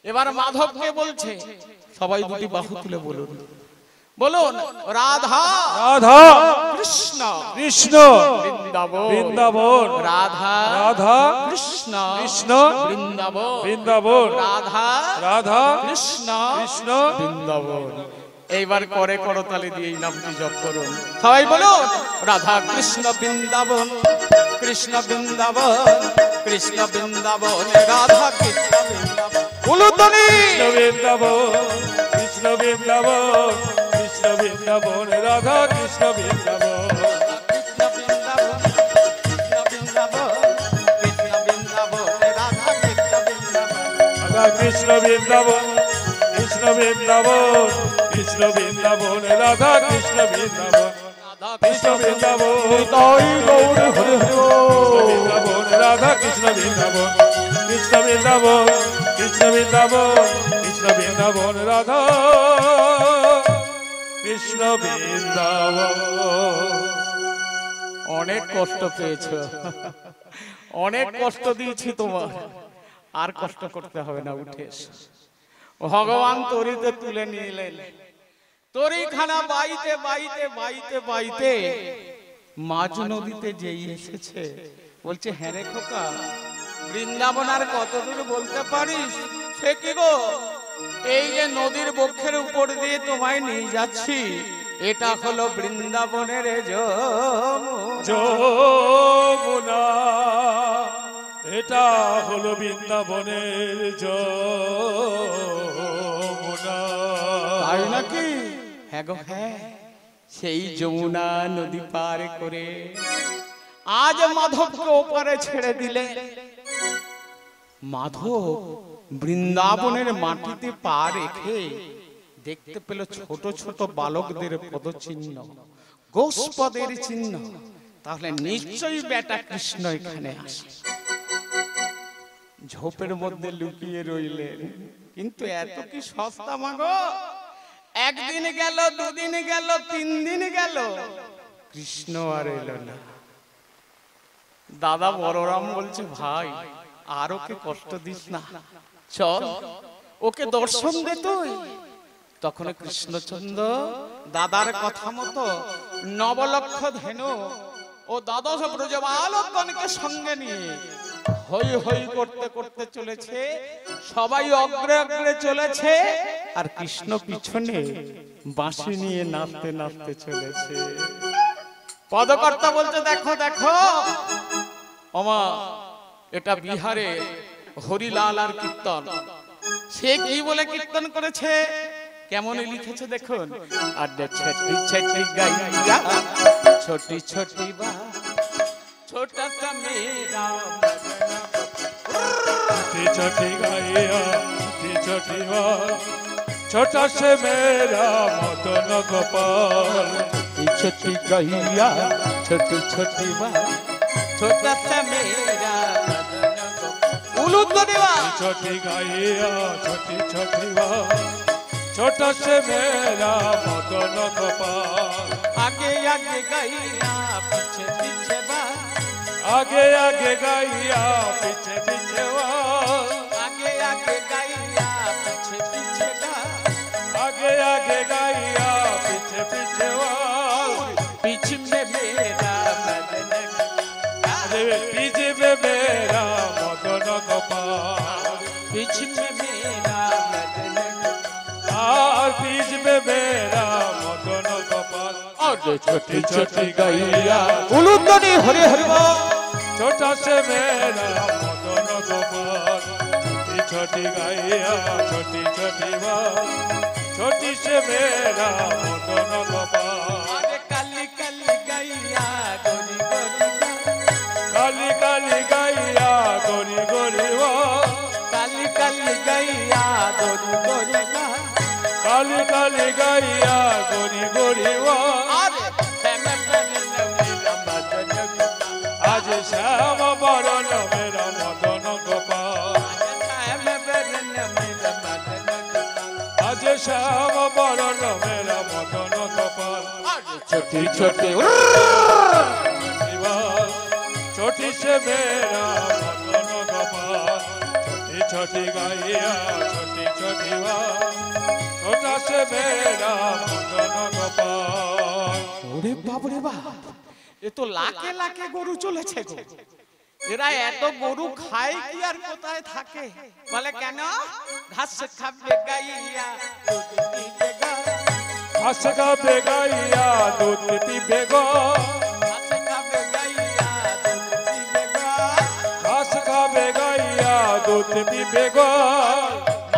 এবার মাধবকে বলছে, সবাই দুটি বাহু তুলে বলুন, বলুন রাধা রাধা কৃষ্ণ কৃষ্ণ বৃন্দাবন বৃন্দাবন রাধা রাধা কৃষ্ণ কৃষ্ণ বৃন্দাবন বৃন্দাবন রাধা রাধা কৃষ্ণ কৃষ্ণ বৃন্দাবন। এইবার করে করতালি দিয়ে এই নামটি জপ করুন, সবাই বলুন রাধা কৃষ্ণ বৃন্দাবন কৃষ্ণ বৃন্দাবন কৃষ্ণ বৃন্দাবন রাধা কৃষ্ণ বৃন্দাবন। উলুধ্বনি বৃন্দাবন কৃষ্ণ বৃন্দাবন কৃষ্ণ বৃন্দাবন রাধা কৃষ্ণ বৃন্দাবন কৃষ্ণ বৃন্দাবন কৃষ্ণ বৃন্দাবন কৃষ্ণ বৃন্দাবন রাধা কৃষ্ণ বৃন্দাবন। রাধা কৃষ্ণ বৃন্দাবন কৃষ্ণ বৃন্দাবন কৃষ্ণ বৃন্দাবন রাধা কৃষ্ণ বৃন্দাবন কৃষ্ণ বৃন্দাবন তাই গৌর হরে বৃন্দাবন রাধা কৃষ্ণ বৃন্দাবন কৃষ্ণ বৃন্দাবন কৃষ্ণ বৃন্দাবন কৃষ্ণ বৃন্দাবন রাধা কৃষ্ণ বৃন্দাবন। অনেক কষ্ট পেয়েছো, অনেক কষ্ট দিয়েছি তোমার, আর কষ্ট করতে হবে না, উঠে এসো। ভগবান তরিতে তুলে নিলেন, তরিখানা বাইতে বাইতে বাইতে বাইতে মাঝ নদীতে যেই এসেছে বলছে, হ্যাঁ রে খোকা, বৃন্দাবন আর কত দূর বলতে পারিস? সে কি গো, এই যে নদীর বক্ষের উপর দিয়ে তোমায় নিয়ে যাচ্ছি, এটা হলো বৃন্দাবনের যমুনা, এটা হলো বৃন্দাবনের যমুনা। তাই নাকি? হ্যাঁ গো হ্যাঁ, সেই যমুনা নদী পার করে আজ মাধবকে ওপারে ছেড়ে দিলে। মাধব বৃন্দাবনের মাটিতে পা রেখে দেখতে পেল ছোট ছোট বালকদের পদচিহ্ন, গোষ্পদের চিহ্ন। তাহলে নিশ্চয়ই বেটা কৃষ্ণ এখানে আসে। ঝোপের মধ্যে লুকিয়ে রইলেন, কিন্তু এত কি সস্তা মাগো? একদিন গেল, দুদিন গেল, 3 দিন গেল, কৃষ্ণ আর এলো না। দাদা বড়রাম বলছে, ভাই আর ওকে কষ্ট দিস না, চল ওকে দর্শন দে তুই। তখন কৃষ্ণচন্দ্র দাদার কথা মতো নবলক্ষ ধেনু ও দ্বাদশ ব্রজবালকগণকে সঙ্গে নিয়ে হই হই করতে করতে চলেছে। সবাই অগ্রে অগ্রে চলেছে, আর কৃষ্ণ পিছনে বাঁশি নিয়ে নাচতে নাচতে চলেছে। পদকর্তা বলছে, দেখো দেখো ওমা, এটা বিহারে হরিলাল আর কীর্তন। সে কি বলে কীর্তন করেছে, কেমন লিখেছে দেখুন। আড্ডা ছটি ছটি গাইয়া ছোটি ছোটি বা ছোটা সা মেরা छोटी छोटी गाइया छोटी बात, छोटा से मेरा मदन गोपाल। छोटी गैया छोटी छोटी बात, छोटा सा मेरा मदन गोपाल। उलूध्वनि बात। छोटी गाइया छोटी छोटी बात, छोटा से मेरा मदन गोपाल। आगे आगे गैया पीछे पीछे बात, आगे आगे गाइया पीछे पीछे बात, आगे आगे गैया पीछे पीछे बात, आगे आगे गाइया पीछे पीछे बात। पीछे में मेरा मदन अरे पीछे में मेरा मदन गोपाल, पीछे में मेरा मदन और बीच में मेरा मदन गोपाल। और छोटी छोटी गैया। उलूध्वनि हरे हरे बोल। छोटा से मेरा मदन गोपाल, छोटी छोटी गाइया छोटी छोटी बात, छोटी से मेरा मदन गोपाल। अरे काली काली गैया गोरी गोरी काली काली गाइया गोरी गोरी बात, काली काली गैया गोरी गोरी काली काली गाइया गोरी गोरी बात। आज श्याम बरन मेरा आज श्याम बरन मेरा मदन गोपाल, आज श्याम बरन मेरा मदन गोपाल। छोटी छोटी छोटी से मेरा मदन गोपाल, छोटी छोटी गाइया छोटी छठीवा छोटा से मेरा मदन गोपाल ওরে বাপ রে বাপ, এ তো লাখে লাখে গরু চলেছে গো। এরা এত গরু খায় কি আর কোথায় থাকে? বলে কেন? ঘাস খাবে গাইয়া দুধ দিবে গো, घास खाबे गाइया दूध पीबे गो ঘাস খাবে গাইয়া দুধ দিবে গো, घास खाबे गाइया दूध पीबे गो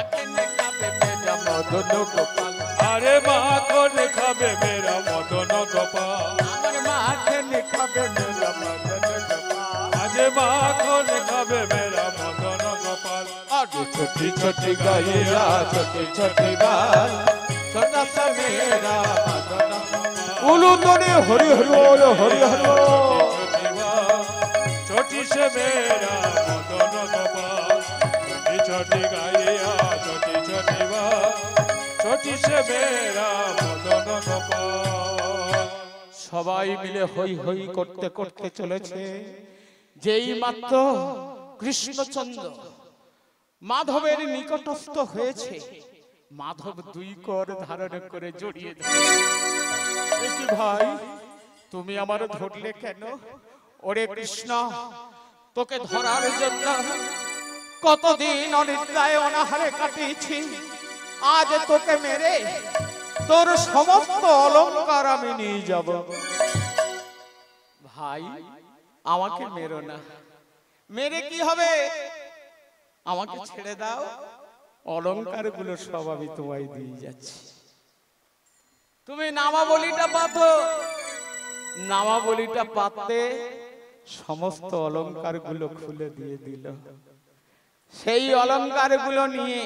মাকে নে খাবে মেরা মদন গোপাল, अरे माखन खाबे मेरा मदन गोपाल আমার মাকে নে খাবে মেরা মদন গোপাল। आज माखन खाबे मेरा मदन गोपाल आगे छोटी छोटी गाइया छोटी छोटी बाल, छोटा सा मेरा मदन गोपाल। उलू तोड़े हरि हरि बोल हरि हरि बोल। छोटी से मेरा मदन गोपाल छोटी छोटी गाइया छोटी छोटी छोटी से मेरा मदन गोपाल সবাই মিলে হই হই করতে করতে চলেছে। যেই মাত্র কৃষ্ণচন্দ্র মাধবের নিকটস্থ হয়েছে, মাধব দুই কর ধারণ করে জড়িয়ে ধরে, এ কি ভাই, তুমি আমার ধরলে কেন? ওরে কৃষ্ণ, তোকে ধরার জন্য কতদিন অনিদ্রায় অনাহারে কাটিয়েছি, আজ তোকে মেরে তোর সমস্ত অলংকার আমি নিয়ে যাব। ভাই, আমাকে মেরো না, মেরে কি হবে? আমাকে ছেড়ে দাও, অলংকার গুলো সব আমি তোমায় দিয়ে যাচ্ছি। তুমি নামাবলিটা পাতো, নামাবলিটা পাতে সমস্ত অলংকার গুলো খুলে দিয়ে দিল। সেই অলংকার গুলো নিয়ে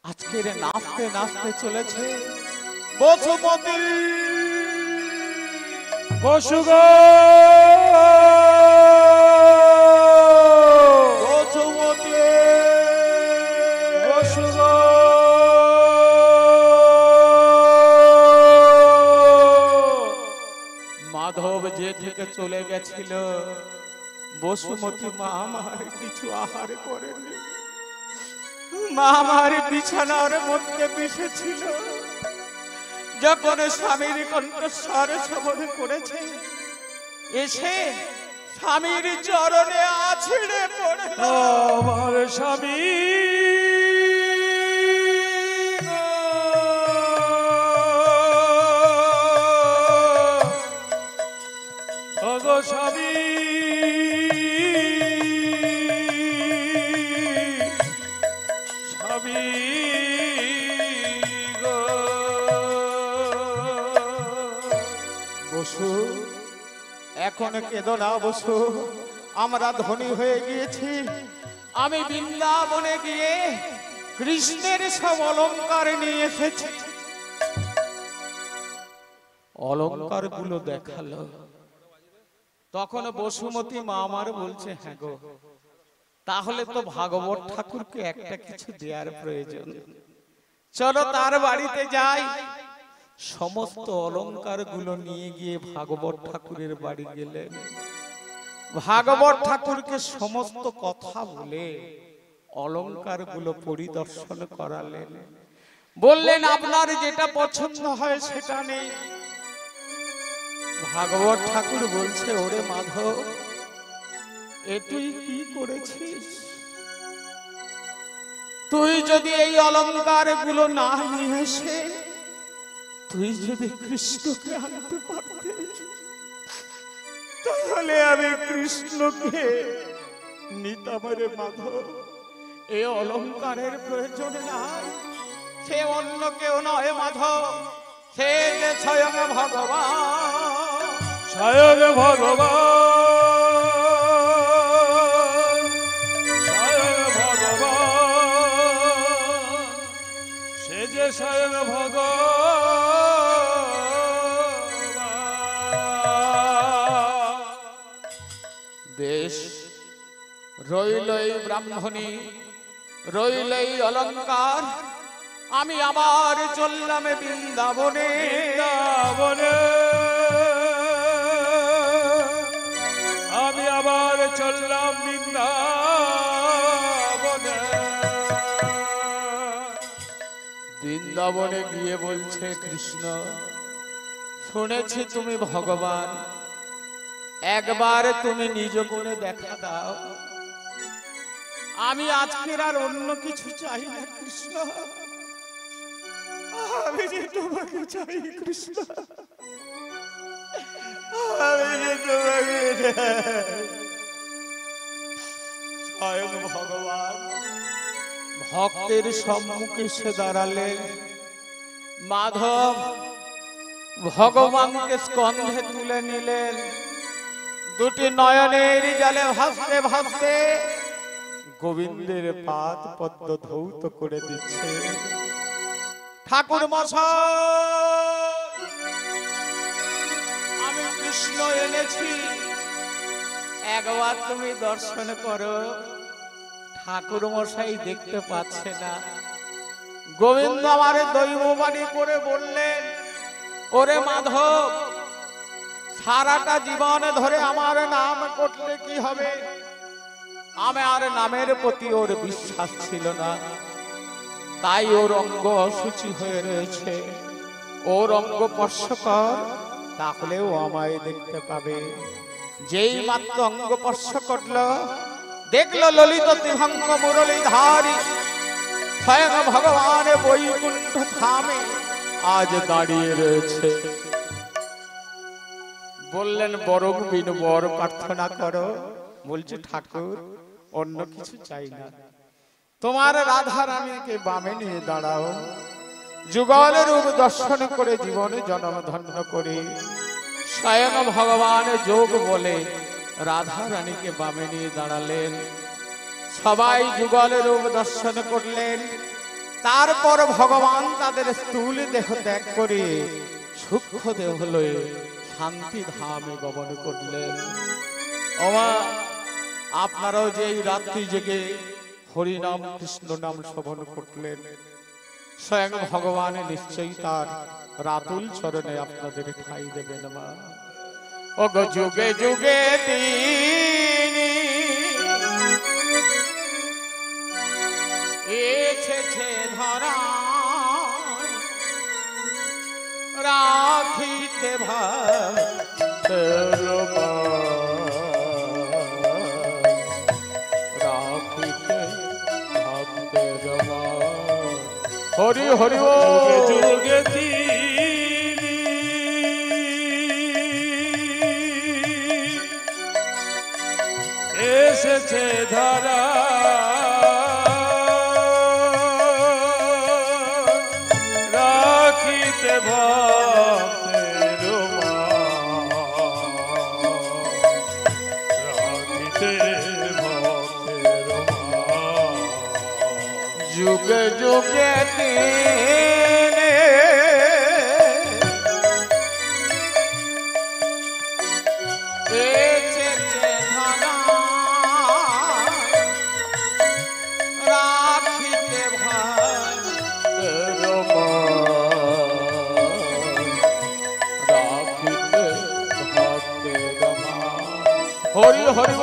আজকের নাচতে নাচতে চলেছে বসুমতী। বসুগো বসুমতী, বসুগো মাধব যে থেকে চলে গেছিল, বসুমতী মা আমার কিছু আহার করেনি। মা আমার বিছানার মধ্যে বসেছিল, যখন স্বামীর কণ্ঠস্বর শ্রবণ করেছে, এসে স্বামীর চরণে আছড়ে পড়ে আমার স্বামী গো স্বামী স্বামী গো বসু, এখন কেঁদো না বসু, আমরা ধনী হয়ে গিয়েছি। আমি বৃন্দাবনে গিয়ে কৃষ্ণের সব অলংকার নিয়ে এসেছি। অলংকার গুলো দেখালো, তখন বসুমতী মা আমার বলছে, হ্যাঁ গো, তাহলে তো ভাগবত ঠাকুরকে একটা কিছু দেওয়ার প্রয়োজন, চলো তার বাড়িতে যাই। সমস্ত অলংকার গুলো নিয়ে গিয়ে ভাগবত ঠাকুরের বাড়ি গেলেন। ভাগবত ঠাকুরকে সমস্ত কথা বলে অলংকার গুলো পরিদর্শন করালেন। বললেন, আপনার যেটা পছন্দ হয় সেটা নেই। ভাগবত ঠাকুর বলছে, ওরে মাধব, এ তুই কি করেছিস? তুই যদি এই অলংকার গুলো না নিয়ে এসে তুই যদি কৃষ্ণকে আনতে পারতিস, তাহলে আমি কৃষ্ণকে নিতাম রে মাধব। এই অলংকারের প্রয়োজন নাই, সে অন্য কেউ নয় মাধব, সে যে স্বয়ং ভগবান। স্বয়ং ভগবান, স্বয়ং ভগবান, সে যে স্বয়ং ভগবান। বেশ, রইলই ব্রাহ্মণী, রইলই অলংকার, আমি আবার চললাম বৃন্দাবনে। বৃন্দাবনে আমি আবার চললাম বৃন্দাবনে। বৃন্দাবনে গিয়ে বলছে, কৃষ্ণ শুনেছি তুমি ভগবান, একবার তুমি নিজ গুণে দেখা দাও। আমি আজকের আর অন্য কিছু চাই না কৃষ্ণ, আমি যে তোমাকে চাই কৃষ্ণ, আমি যে তোমাকে চাই। স্বয়ং ভগবান ভক্তের সম্মুখে সে দাঁড়ালেন। মাধব ভগবানকে স্কন্ধে তুলে নিলেন, দুটি নয়নের জলে ভাসতে ভাসতে গোবিন্দের পাদ পদ্ম ধৌত করে দিচ্ছে। ঠাকুর মশাই, আমি কৃষ্ণ এনেছি, একবার তুমি দর্শন করো। ঠাকুর মশাই দেখতে পাচ্ছে না। গোবিন্দ আমারে দৈববাণী করে বললেন, ওরে মাধব, সারাটা জীবন ধরে আমার নাম করলে কি হবে? আমার নামের প্রতি ওর বিশ্বাস ছিল না, তাই ওর অঙ্গ অসুচি হয়ে রয়েছে। ওর অঙ্গ স্পর্শ কর, তাহলেও আমায় দেখতে পাবে। যেই মাত্র অঙ্গ স্পর্শ করলো, দেখলো ললিত ত্রিভঙ্গ মুরলীধারী স্বয়ং ভগবান বৈকুণ্ঠ ধামে আজ দাঁড়িয়ে রয়েছে। বললেন, বরং বিনু বর প্রার্থনা করো। বলছে, ঠাকুর অন্য কিছু চাই না, তোমার রাধা রানীকে বামে নিয়ে দাঁড়াও, যুগলের রূপ দর্শন করে জীবনে জন্ম ধন্য করে। স্বয়ং ভগবান যোগ বলে রাধা রানীকে বামে নিয়ে দাঁড়ালেন। সবাই যুগলের রূপ দর্শন করলেন। তারপর ভগবান তাদের স্থূল দেহ ত্যাগ করে সূক্ষ্ম দেহ লয়ে শান্তি ধামে গমন করলেন। ওমা, আপনারাও যে এই রাত্রি জেগে হরিনাম কৃষ্ণ নাম শ্রবণ করলেন, স্বয়ং ভগবান নিশ্চয়ই তার রাতুল চরণে আপনাদের ঠাঁই দেবেন। মা ওগো, যুগে যুগে তিনি এসেছে ধরা, রাখিতে ভক্তের রাখিতে ভক্তের হরি হরি। যুগে যুগে তিনি এসেছে ধরা, রাখিতে ভক্তের রাখিতে ভক্তের। যুগে যুগে তিনি এসেছে ধরা, রাখিতে ভক্তের রাখিতে ভক্তের। হরি হরি।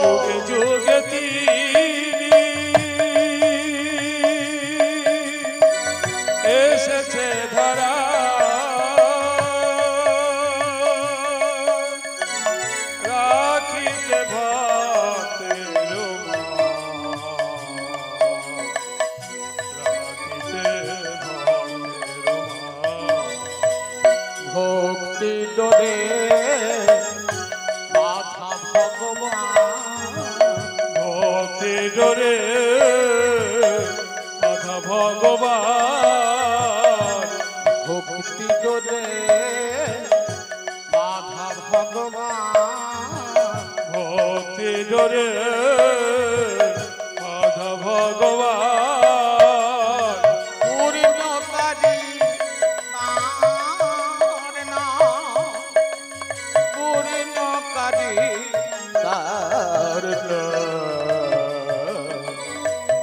যুগে যুগে তিনি এসেছে ধরা, রাখিতে ভক্তের রাখিতে ভক্তের। ভক্তি ডোরে বাধা ভগবান, ভক্তি ডোরে বাধা ভগবান, ভক্তি ডোরে বাধা ভগবান, ভক্তি ডোরে বাধা ভগবান। পূর্ণকারী তার নাম, পূর্ণকারী তার নাম,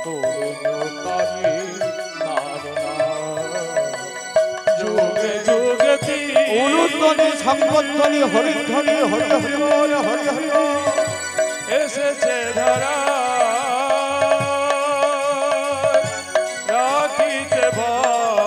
পূর্ণকারী তার নাম। যুগে যুগে তিনি অনুধ্বনি সম্পধ্বনি হরিধ্বনি হরি হরি হরি হরি হরি। এসেছে ধরা, রাখিতে ভক্তের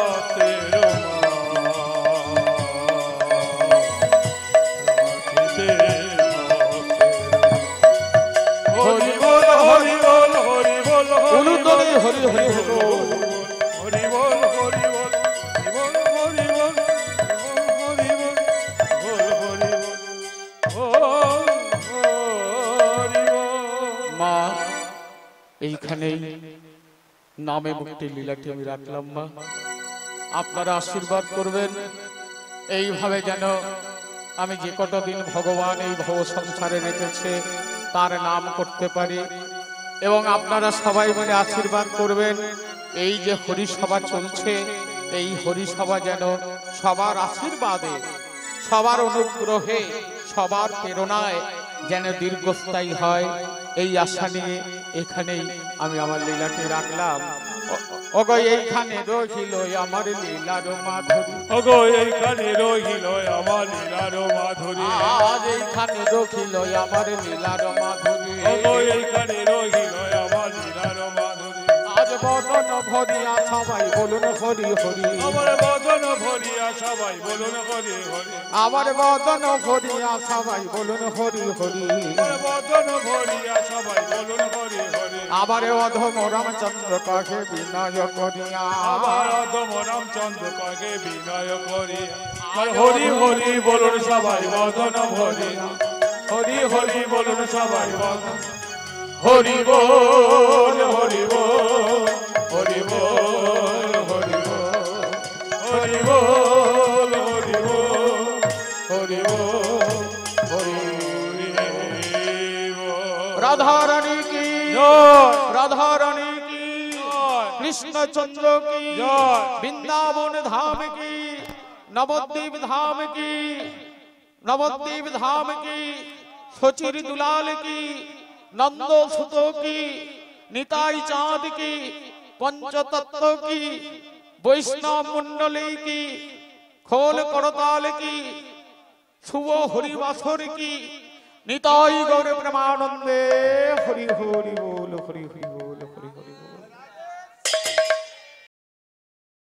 হরি বল হরি বল হরি বল হরি বল হরি বল। মা এইখানেই নামে মুক্তি লীলাটি আমি রাখলাম মা, আপনারা আশীর্বাদ করবেন এইভাবে যেন আমি যে কটা দিন ভগবান এই ভব সংসারে রেখেছে তার নাম করতে পারি। এবং আপনারা সবাই মিলে আশীর্বাদ করবেন এই যে হরিসভা চলছে এই হরিসভা যেন সবার আশীর্বাদে, সবার অনুগ্রহে, সবার প্রেরণায় যেন দীর্ঘস্থায়ী হয়, এই আশা নিয়ে এখানেই আমি আমার লীলাটি রাখলাম। ওগো এইখানে রহিল আমার লীলার মাধুরী, ওগো এইখানে রহিল আমার লীলার মাধুরী, আজ এইখানে রহিল আমার লীলার মাধুরী, ওগো এইখানে রহিল আমার লীলার মাধুরী। আজ বদন ভরিয়া সবাই বলুন হরি হরি, আমার বদন ভরিয়া সবাই বলুন হরি হরি, আমার বদন ভরিয়া সবাই বলুন হরি হরি, আমার বদন ভরিয়া সবাই বলুন হরি হরি। আবার অধম রামচন্দ্র কাকে বিনয় করিয়া, আবার অধম রামচন্দ্র কাকে বিনয় করিয়া, আর হরি হরি বলুন সবাই বদন ভরিয়া, হরি হরি বলুন সবাই বদন, হরি বল হরি বল হরি বল হরি বল হরি বল হরি বল হরি বল হরি বল। রাধা রানী কি জয়, রাধা রানী কি, জয়, কৃষ্ণচন্দ্র কি, জয়। বৃন্দাবন ধাম কি, নবদ্বীপ ধাম কি, নবদ্বীপ ধাম কি, সচির দুলাল কি, নন্দ সুত কি, নিতাই চাঁদ কি, পঞ্চতত্ত্ব কি, বৈষ্ণব মন্ডলী কি, খোল করতাল কি, শুভ হরিবাসর কি, নিতাই গৌর প্রেমানন্দে হরি হরি বল হরি হরি বল।